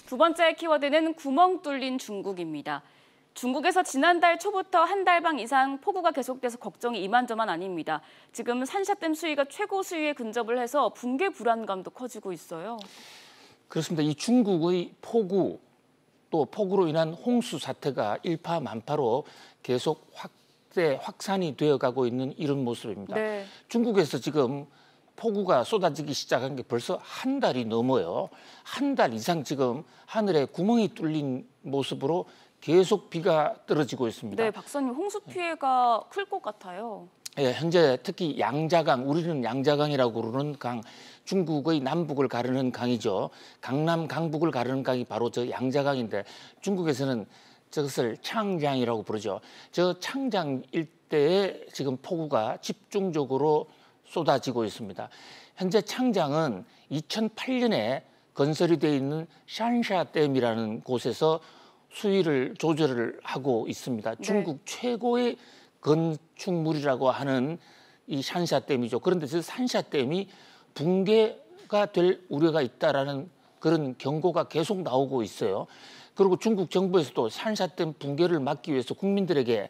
두 번째 키워드는 구멍 뚫린 중국입니다. 중국에서 지난달 초부터 한 달방 이상 폭우가 계속돼서 걱정이 이만저만 아닙니다. 지금 산샤댐 수위가 최고 수위에 근접을 해서 붕괴 불안감도 커지고 있어요. 그렇습니다. 이 중국의 폭우 또 폭우로 인한 홍수 사태가 일파만파로 계속 확산이 되어가고 있는 이런 모습입니다. 네. 중국에서 지금 폭우가 쏟아지기 시작한 게 벌써 한 달이 넘어요. 한 달 이상 지금 하늘에 구멍이 뚫린 모습으로 계속 비가 떨어지고 있습니다. 네, 박사님, 홍수 피해가 클 것 같아요. 예, 현재 특히 양자강, 우리는 양자강이라고 부르는 강, 중국의 남북을 가르는 강이죠. 강남, 강북을 가르는 강이 바로 저 양자강인데 중국에서는 저것을 창장이라고 부르죠. 저 창장 일대에 지금 폭우가 집중적으로 쏟아지고 있습니다. 현재 창장은 2008년에 건설이 되어 있는 샨샤댐이라는 곳에서 수위를 조절을 하고 있습니다. 네. 중국 최고의 건축물이라고 하는 이 샨샤댐이죠. 그런데 저 샨샤댐이 붕괴가 될 우려가 있다라는 그런 경고가 계속 나오고 있어요. 그리고 중국 정부에서도 샨샤댐 붕괴를 막기 위해서 국민들에게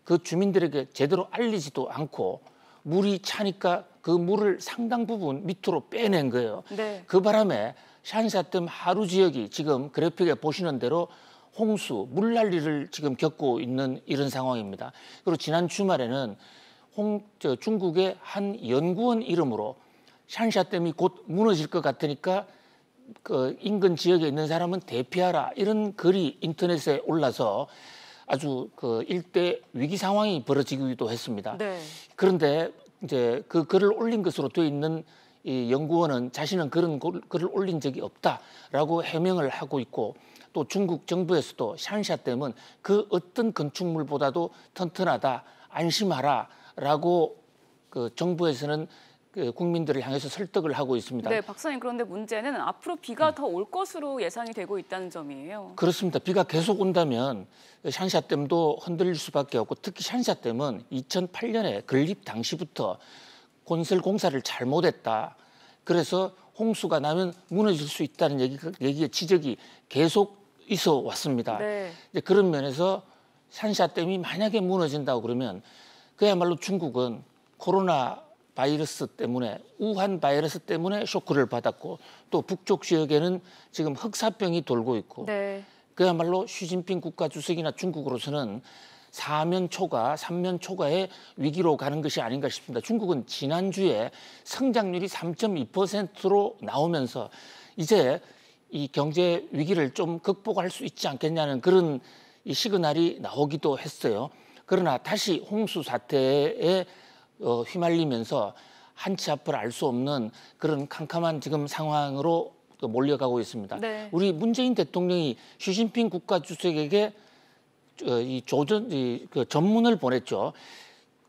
그 주민들에게 제대로 알리지도 않고 물이 차니까 그 물을 상당 부분 밑으로 빼낸 거예요. 네. 그 바람에 샨샤댐 하루 지역이 지금 그래픽에 보시는 대로 홍수, 물난리를 지금 겪고 있는 이런 상황입니다. 그리고 지난 주말에는 중국의 한 연구원 이름으로 샨샤댐이 곧 무너질 것 같으니까 그 인근 지역에 있는 사람은 대피하라 이런 글이 인터넷에 올라서 아주 그 일대 위기 상황이 벌어지기도 했습니다. 네. 그런데 이제 그 글을 올린 것으로 되어 있는 이 연구원은 자신은 그런 글을 올린 적이 없다라고 해명을 하고 있고 또 중국 정부에서도 샨샤댐은 그 어떤 건축물보다도 튼튼하다, 안심하라라고 그 정부에서는 그 국민들을 향해서 설득을 하고 있습니다. 네, 박사님, 그런데 문제는 앞으로 비가 더 올 것으로 예상이 되고 있다는 점이에요. 그렇습니다. 비가 계속 온다면 샨샤댐도 흔들릴 수밖에 없고 특히 샨샤댐은 2008년에 건립 당시부터 건설 공사를 잘못했다. 그래서 홍수가 나면 무너질 수 있다는 얘기의 지적이 계속 있어 왔습니다. 네. 이제 그런 면에서 샨샤댐이 만약에 무너진다고 그러면 그야말로 중국은 코로나 바이러스 때문에 우한 바이러스 때문에 쇼크를 받았고 또 북쪽 지역에는 지금 흑사병이 돌고 있고 네. 그야말로 시진핑 국가주석이나 중국으로서는 사면초가, 삼면초가의 위기로 가는 것이 아닌가 싶습니다. 중국은 지난주에 성장률이 3.2%로 나오면서 이제 이 경제 위기를 좀 극복할 수 있지 않겠냐는 그런 이 시그널이 나오기도 했어요. 그러나 다시 홍수 사태에 휘말리면서 한치 앞을 알 수 없는 그런 캄캄한 지금 상황으로 몰려가고 있습니다. 네. 우리 문재인 대통령이 시진핑 국가주석에게 그 전문을 보냈죠.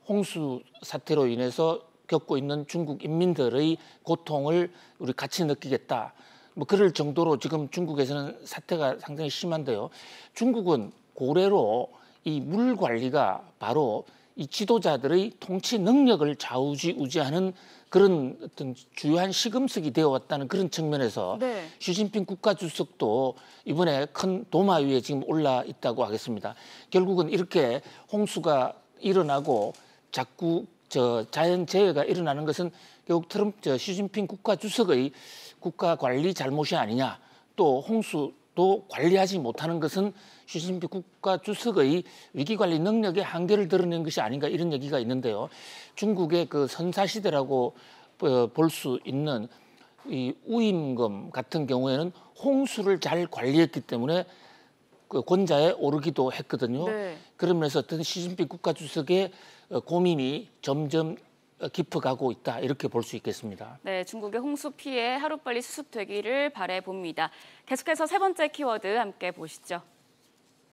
홍수 사태로 인해서 겪고 있는 중국 인민들의 고통을 우리 같이 느끼겠다. 뭐 그럴 정도로 지금 중국에서는 사태가 상당히 심한데요. 중국은 고래로 이 물 관리가 바로 이 지도자들의 통치 능력을 좌우지우지하는 그런 어떤 주요한 시금석이 되어 왔다는 그런 측면에서 네. 시진핑 국가주석도 이번에 큰 도마 위에 지금 올라 있다고 하겠습니다. 결국은 이렇게 홍수가 일어나고 자꾸 자연재해가 일어나는 것은 결국 시진핑 국가주석의 국가 관리 잘못이 아니냐. 또 홍수도 관리하지 못하는 것은 시진핑 국가주석의 위기관리 능력의 한계를 드러낸 것이 아닌가 이런 얘기가 있는데요. 중국의 그 선사시대라고 볼 수 있는 이 우임금 같은 경우에는 홍수를 잘 관리했기 때문에 그 권좌에 오르기도 했거든요. 네. 그러면서 어떤 시진핑 국가주석의 고민이 점점 깊어가고 있다 이렇게 볼 수 있겠습니다. 네, 중국의 홍수 피해 하루빨리 수습되기를 바라봅니다. 계속해서 세 번째 키워드 함께 보시죠.